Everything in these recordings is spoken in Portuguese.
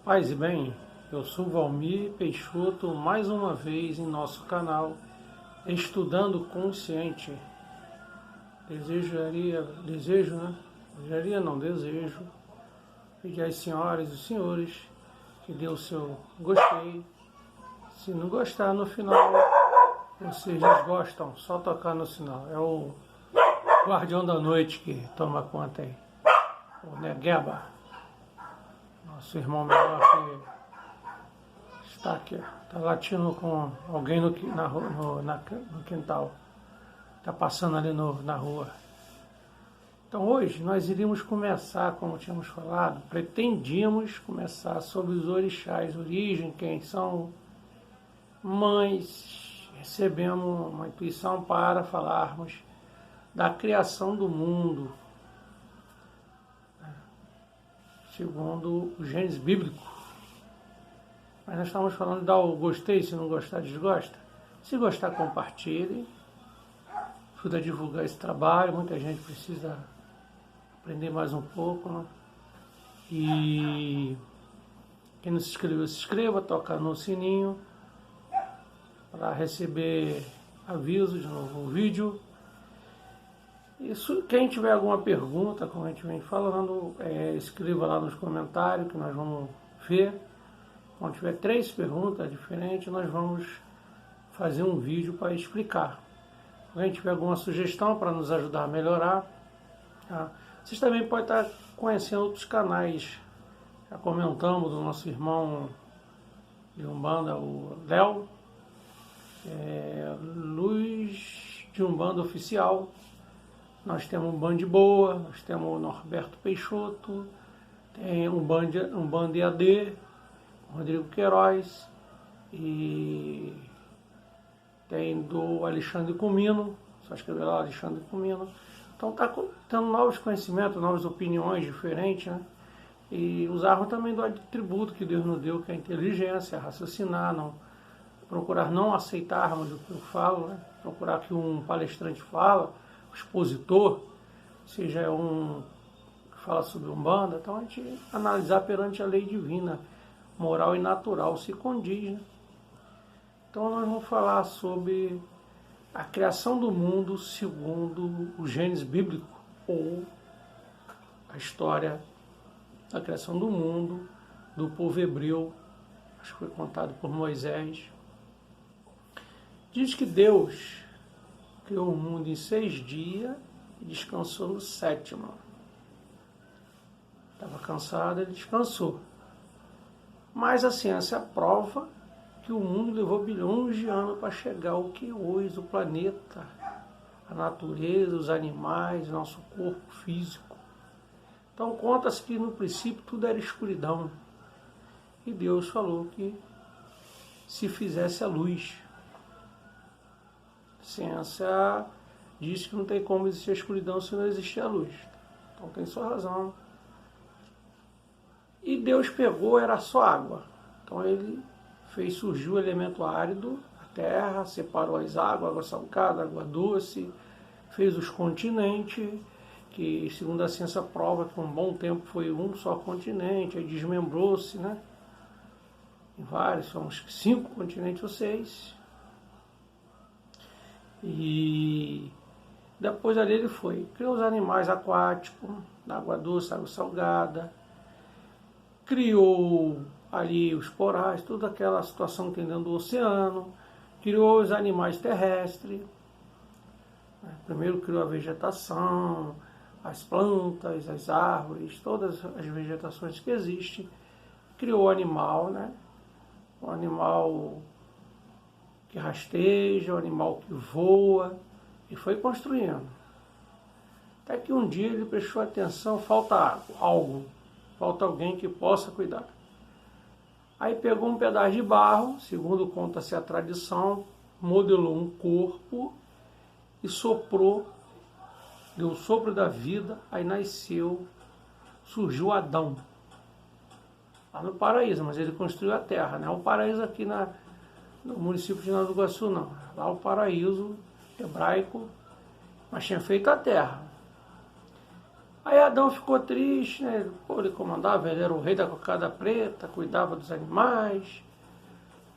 Paz e bem, eu sou Valmir Peixoto, mais uma vez em nosso canal Estudando Consciente. Desejo pedir às senhoras e senhores que dê o seu gostei. Se não gostar, no final vocês desgostam, só tocar no sinal. É o guardião da noite que toma conta aí, o Negueba, nosso irmão menor que está aqui, está latindo com alguém no quintal, está passando ali na rua. Então hoje nós iríamos começar, como tínhamos falado, pretendíamos começar sobre os orixás, origem, quem são, mas recebemos uma intuição para falarmos da criação do mundo, segundo o Gênesis bíblico. Mas nós estamos falando de dar o gostei, se não gostar, desgosta. Se gostar, compartilhe. Ajuda a divulgar esse trabalho, muita gente precisa aprender mais um pouco, né? E quem não se inscreveu, se inscreva, toca no sininho para receber aviso de novo vídeo. Isso, quem tiver alguma pergunta, como a gente vem falando, escreva lá nos comentários que nós vamos ver. Quando tiver 3 perguntas diferentes, nós vamos fazer um vídeo para explicar. Se alguém tiver alguma sugestão para nos ajudar a melhorar, tá? Vocês também podem estar conhecendo outros canais. Já comentamos do nosso irmão de Umbanda, o Léo, Luz de Umbanda Oficial. Nós temos um Band Boa, nós temos o Norberto Peixoto, tem um Band AD, Rodrigo Queiroz, e tem do Alexandre Comino, só escrever lá Alexandre Comino. Então está tendo novos conhecimentos, novas opiniões diferentes, né? E usarmos também do atributo que Deus nos deu, que é a inteligência, raciocinar, procurar não aceitarmos o que eu falo, né? Procurar que um palestrante fala, o expositor, seja um que fala sobre Umbanda, então a gente analisar perante a lei divina, moral e natural, se condiz, né? Então nós vamos falar sobre a criação do mundo segundo o Gênesis bíblico, ou a história da criação do mundo do povo hebreu, acho que foi contado por Moisés. Diz que Deus criou o mundo em 6 dias e descansou no 7º. Estava cansado, ele descansou. Mas a ciência prova que o mundo levou bilhões de anos para chegar ao que hoje, o planeta, a natureza, os animais, nosso corpo físico. Então conta-se que no princípio tudo era escuridão. E Deus falou que se fizesse a luz. A ciência diz que não tem como existir a escuridão se não existir a luz. Então tem sua razão. E Deus pegou, era só água. Então ele fez surgir o elemento árido, a terra, separou as águas, água salgada, água doce, fez os continentes, que segundo a ciência prova que um bom tempo foi um só continente, aí desmembrou-se, né? Em vários, são uns 5 continentes ou 6. E depois ali ele criou os animais aquáticos, da água doce, água salgada, criou ali os corais, toda aquela situação que tem dentro do oceano, criou os animais terrestres, primeiro criou a vegetação, as plantas, as árvores, todas as vegetações que existem, criou o animal, né? O animal que rasteja, o animal que voa, e foi construindo. Até que um dia ele prestou atenção, falta algo, falta alguém que possa cuidar. Aí pegou um pedaço de barro, segundo conta-se a tradição, modelou um corpo e soprou, deu o sopro da vida, aí nasceu, surgiu Adão. Lá no paraíso, mas ele construiu a terra, não é o paraíso aqui no município de Nova Iguaçu, não. Lá o paraíso hebraico, mas tinha feito a terra. Aí Adão ficou triste, né? Pô, ele comandava, ele era o rei da cocada preta, cuidava dos animais.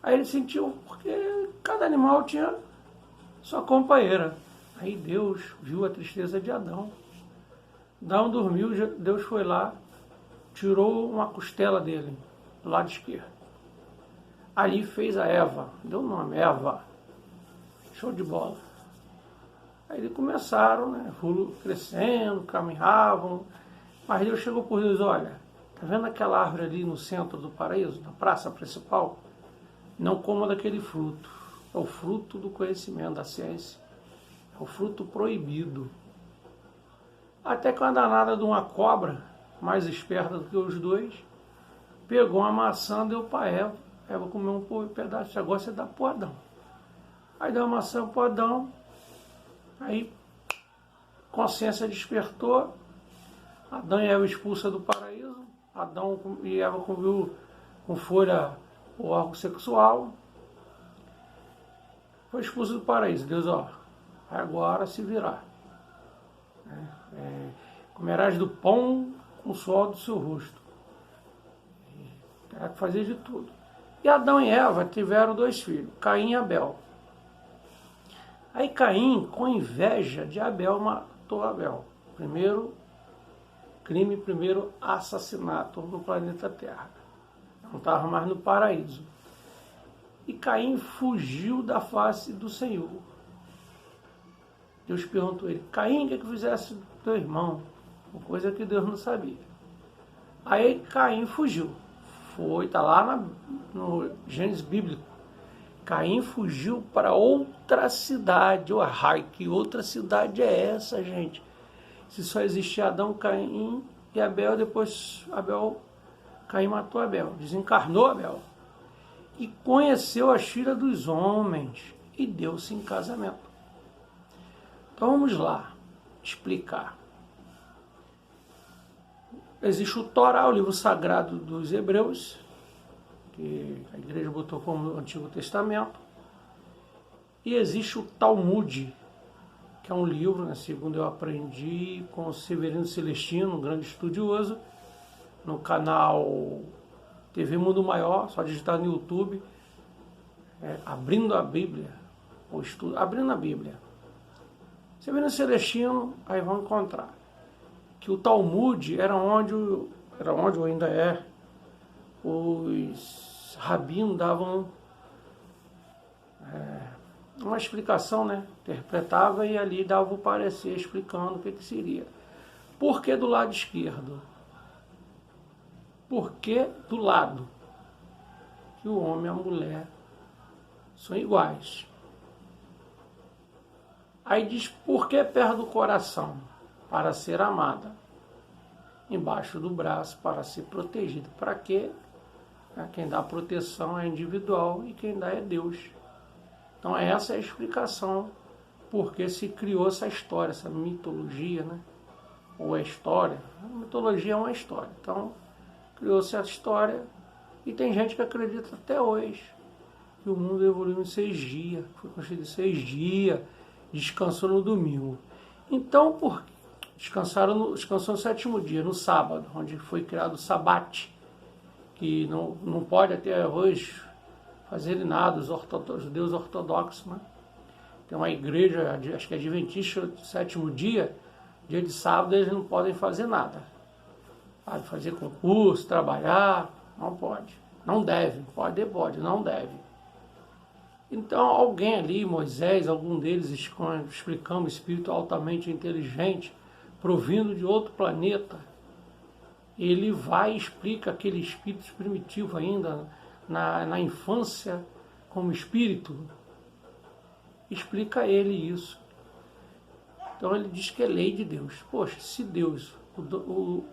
Aí ele sentiu, porque cada animal tinha sua companheira. Aí Deus viu a tristeza de Adão. Adão dormiu, Deus foi lá, tirou uma costela dele, do lado esquerdo. Ali fez a Eva, deu o nome, Eva. Show de bola. Aí eles começaram, né, crescendo, caminhavam. Mas Deus chegou por Deus, olha, tá vendo aquela árvore ali no centro do paraíso, na praça principal? Não coma daquele fruto. É o fruto do conhecimento, da ciência. É o fruto proibido. Até que uma danada de uma cobra, mais esperta do que os dois, pegou uma maçã e deu para Eva. Eva comeu um pedaço, agora você dá para o Adão. Aí deu a maçã para o Adão, aí consciência despertou, Adão e Eva expulsa do paraíso, Adão e Eva conviveu com folha o órgão sexual, foi expulso do paraíso. Deus, ó, agora se virar. Comerás do pão com o suor do seu rosto. Terá que fazer de tudo. E Adão e Eva tiveram 2 filhos, Caim e Abel. Aí Caim, com inveja de Abel, matou Abel. Primeiro crime, primeiro assassinato no planeta Terra. Não estava mais no paraíso. E Caim fugiu da face do Senhor. Deus perguntou a ele, Caim, o que fizesse do teu irmão? Uma coisa que Deus não sabia. Aí Caim fugiu. Está lá no Gênesis bíblico. Caim fugiu para outra cidade. Ai, que outra cidade é essa, gente? Se só existia Adão, Caim e Abel, depois Caim matou Abel, desencarnou Abel. E conheceu as filhas dos homens e deu-se em casamento. Então vamos lá explicar. Existe o Torá, o livro sagrado dos hebreus, que a igreja botou como Antigo Testamento. E existe o Talmud, que é um livro, né, segundo eu aprendi com o Severino Celestino, um grande estudioso, no canal TV Mundo Maior, só digitar no YouTube, Abrindo a Bíblia, ou estudo, Abrindo a Bíblia. Severino Celestino, aí vão encontrar que o Talmud era onde ou ainda é, os rabinos davam uma explicação, né? Interpretava e ali dava o parecer explicando o que seria. Por que do lado esquerdo? Por que do lado que o homem e a mulher são iguais? Aí diz, por que perto do coração? Para ser amada. Embaixo do braço, para ser protegido. Para quê? Quem dá proteção é individual e quem dá é Deus. Então essa é a explicação porque se criou essa história, essa mitologia, né? Ou é história. A mitologia é uma história. Então criou-se a história e tem gente que acredita até hoje que o mundo evoluiu em 6 dias. Foi construído em 6 dias, descansou no domingo. Então, por quê? Descansou no 7º dia, no sábado, onde foi criado o sabate, que não pode até hoje fazer nada, os judeus ortodoxos, né? Tem uma igreja, acho que é adventista, do 7º dia, dia de sábado, eles não podem fazer nada. Pode fazer concurso, trabalhar, não pode. Não deve, pode, não deve. Então alguém ali, Moisés, algum deles explicando o espírito altamente inteligente, provindo de outro planeta, ele vai e explica aquele espírito primitivo ainda, na infância, como espírito, explica a ele isso. Então ele diz que é lei de Deus. Poxa, se Deus, o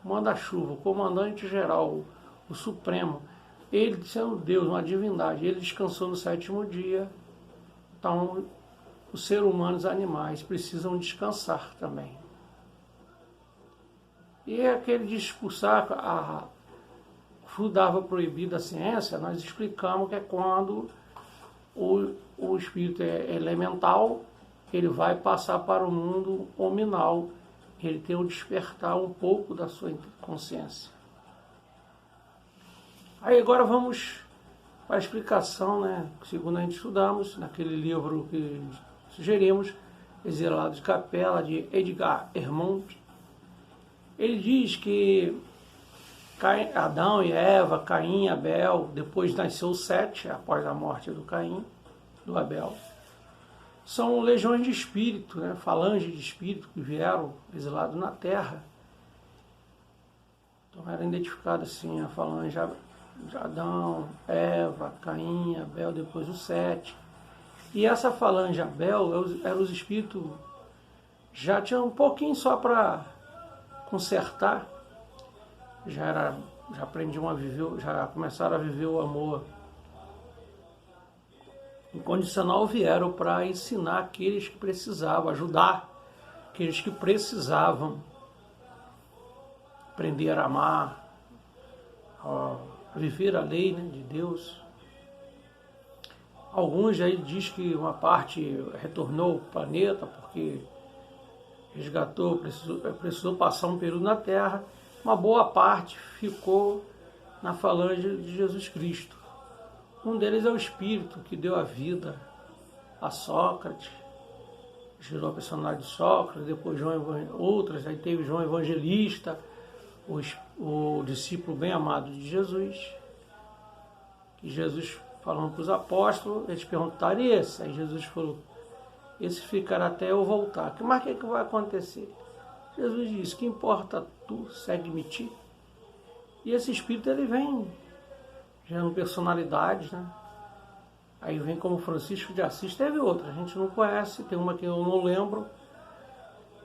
manda-chuva, o comandante geral, o supremo, ele sendo Deus, uma divindade, ele descansou no 7º dia, então os seres humanos e animais precisam descansar também. E aquele de expulsar a fruto da árvore proibida da ciência, nós explicamos que é quando o espírito é elemental, ele vai passar para o mundo hominal ele tem o despertar um pouco da sua consciência. Aí agora vamos para a explicação, né? Segundo a gente estudamos, naquele livro que sugerimos, Exilado de Capela, de Edgar Hermont. Ele diz que Adão e Eva, Caim e Abel, depois nasceu Sete, após a morte do Caim, do Abel, são legiões de espírito, né? Falanges de espírito que vieram exilados na terra. Então era identificado assim, a falange de Adão, Eva, Caim, Abel, depois o Sete. E essa falange Abel eram os espíritos, já tinha um pouquinho só para consertar, já aprendiam a viver, já começaram a viver o amor incondicional, vieram para ensinar aqueles que precisavam, ajudar aqueles que precisavam aprender a amar, a viver a lei, né, de Deus. Alguns aí diz que uma parte retornou ao planeta porque resgatou, precisou passar um período na Terra. Uma boa parte ficou na falange de Jesus Cristo. Um deles é o Espírito que deu a vida a Sócrates, gerou a personagem de Sócrates, depois outras, aí teve João Evangelista, o discípulo bem amado de Jesus, que Jesus falando para os apóstolos, eles perguntaram, e esse? Aí Jesus falou, esse ficará até eu voltar. Mas o que vai acontecer? Jesus disse, que importa tu, segue-me ti. E esse Espírito, ele vem gerando personalidades, né? Aí vem como Francisco de Assis, teve outra, a gente não conhece, tem uma que eu não lembro.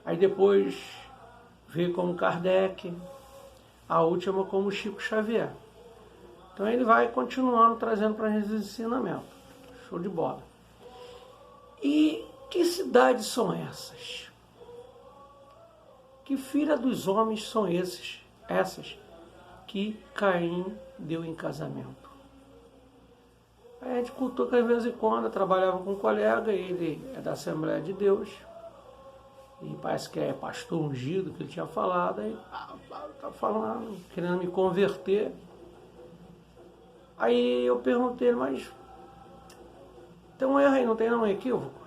Aí depois veio como Kardec, a última como Chico Xavier. Então ele vai continuando trazendo para a gente os ensinamentos. Show de bola. E que cidades são essas? Que filha dos homens são essas que Caim deu em casamento? Aí a gente cultou que de vez em quando eu trabalhava com um colega, ele é da Assembleia de Deus, e parece que é pastor ungido, que ele tinha falado, aí tá falando, querendo me converter. Aí eu perguntei, mas tem um erro aí, não tem não, um equívoco?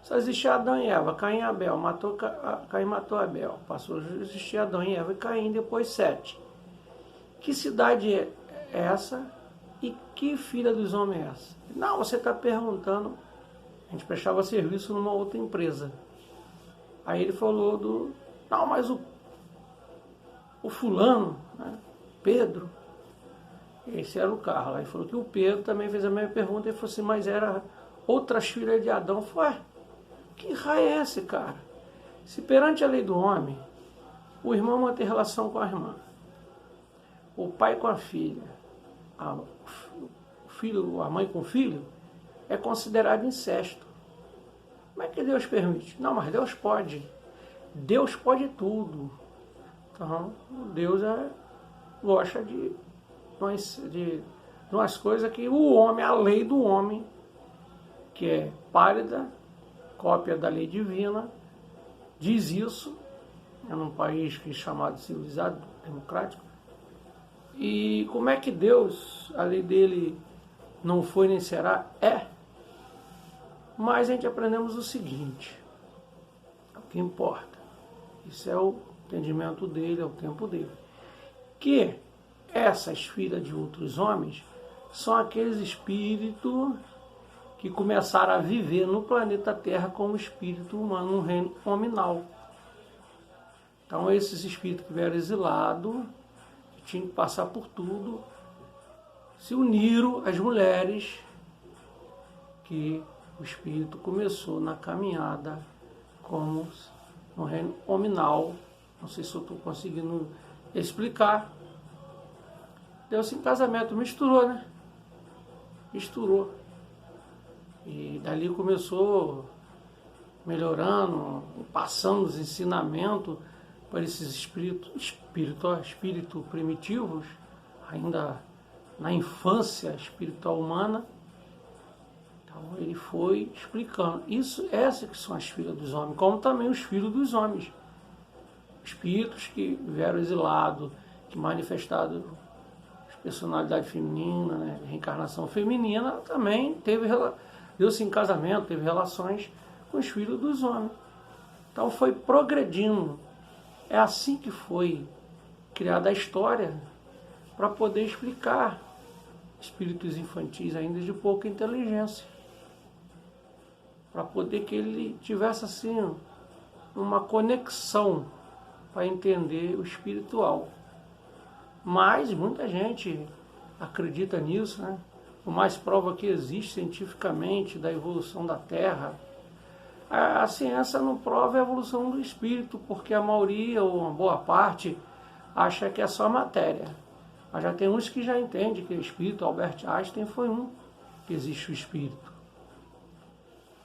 Só existia Adão e Eva, Caim e Abel, Caim matou Abel, passou a existir Adão e Eva e Caim, depois Sete. Que cidade é essa e que filha dos homens é essa? Não, você está perguntando, a gente prestava serviço numa outra empresa. Aí ele falou não, mas o fulano, né, Pedro, esse era o carro. Aí falou que o Pedro também fez a mesma pergunta. Ele falou assim, mas era outras filhas de Adão. Eu falei, que raio é esse, cara? Se perante a lei do homem, o irmão mantém relação com a irmã, o pai com a filha, a mãe com o filho, é considerado incesto. Como é que Deus permite? Não, mas Deus pode. Deus pode tudo. Então, Deus gosta de umas coisas que o homem, a lei do homem, que é pálida, cópia da lei divina, diz isso, é num país que é chamado civilizado, democrático. E como é que Deus, a lei dele não foi nem será? É. Mas a gente aprendemos o seguinte, o que importa, isso é o entendimento dele, é o tempo dele, que essas filhas de outros homens são aqueles espíritos que começaram a viver no planeta Terra como espírito humano, no reino nominal. Então esses espíritos que vieram exilados, que tinham que passar por tudo, se uniram às mulheres que o espírito começou na caminhada como no reino nominal. Não sei se eu estou conseguindo explicar. Deu-se em casamento, misturou, né? Misturou. E dali começou melhorando, passando os ensinamentos para esses espíritos primitivos, ainda na infância espiritual humana. Então ele foi explicando. Essas que são as filhas dos homens, como também os filhos dos homens. espíritos que vieram exilados, que manifestaram personalidade feminina, né, reencarnação feminina, também deu-se em casamento, teve relações com os filhos dos homens. Então foi progredindo. É assim que foi criada a história, para poder explicar espíritos infantis ainda de pouca inteligência. Para poder que ele tivesse assim uma conexão para entender o espiritual. Mas muita gente acredita nisso, né? O mais prova que existe cientificamente da evolução da Terra. A ciência não prova a evolução do espírito, porque a maioria, ou uma boa parte, acha que é só matéria. Mas já tem uns que já entendem que o espírito, Albert Einstein foi um, que existe o espírito.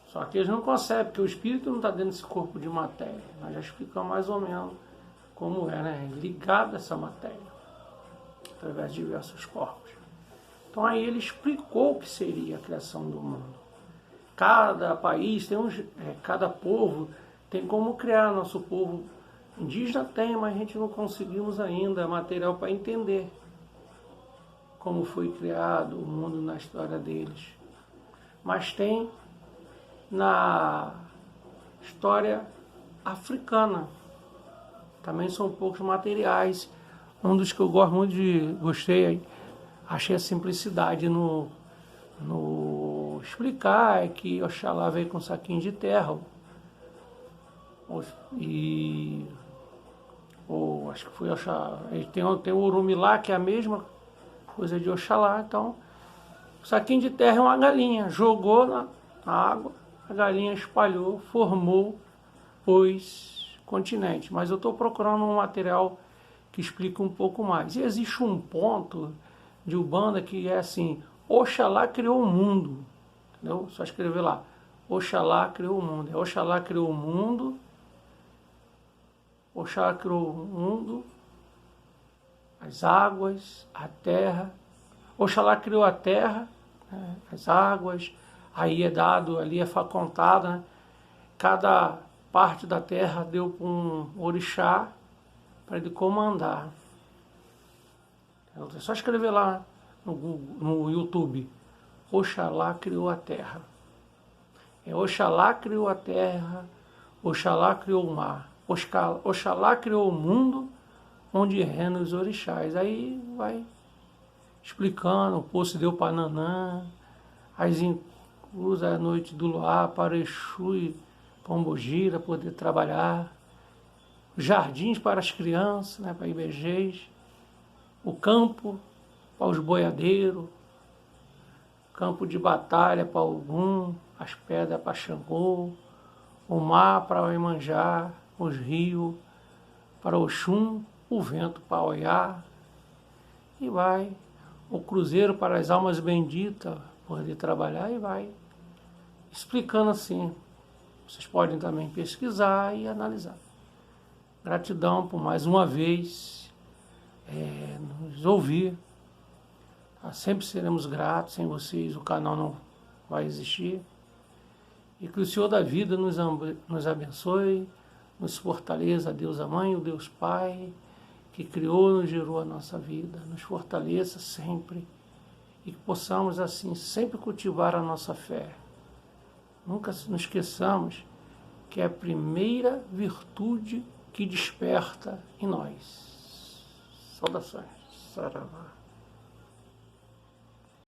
Só que eles não concebem, porque o espírito não está dentro desse corpo de matéria. Nós já explicamos mais ou menos como é, né? Ligado a essa matéria, através de diversos corpos. Então aí ele explicou o que seria a criação do mundo. Cada país tem cada povo tem como criar. Nosso povo indígena tem, mas a gente não conseguimos ainda material para entender como foi criado o mundo na história deles. Mas tem na história africana. Também são poucos materiais. Um dos que eu gosto muito gostei, achei a simplicidade no explicar, é que Oxalá veio com um saquinho de terra. Acho que foi Oxalá. Tem o Urumilá, que é a mesma coisa de Oxalá. Então, o saquinho de terra é uma galinha. Jogou na água, a galinha espalhou, formou os continentes. Mas eu estou procurando um material que explica um pouco mais. E existe um ponto de Umbanda que é assim: Oxalá criou o mundo. Entendeu? Só escrever lá: Oxalá criou o mundo. Oxalá criou o mundo. Oxalá criou o mundo, as águas, a terra. Oxalá criou a terra, né, as águas. Aí é dado, ali é facultado, né? Cada parte da terra deu para um orixá para ele comandar. É só escrever lá no YouTube: Oxalá criou a terra. Oxalá criou a terra, Oxalá criou o mar, Oxalá criou o mundo onde reinam os orixás. Aí vai explicando: o poço deu para Nanã, as usa a noite do luar para Exu e Pombogira poder trabalhar, jardins para as crianças, né, para IBGs, o campo para os boiadeiros, campo de batalha para Ogum, as pedras para Xangô, o mar para o Iemanjá, os rios para Oxum, o vento para Oiá, e vai, o cruzeiro para as almas benditas poder trabalhar, e vai explicando assim. Vocês podem também pesquisar e analisar. Gratidão por mais uma vez nos ouvir. Sempre seremos gratos. Sem vocês o canal não vai existir. E que o Senhor da vida nos abençoe, nos fortaleça, a Deus a Mãe, o Deus Pai, que criou e nos gerou a nossa vida. Nos fortaleça sempre e que possamos assim sempre cultivar a nossa fé. Nunca nos esqueçamos que é a primeira virtude que desperta em nós. Saudações. Saravá.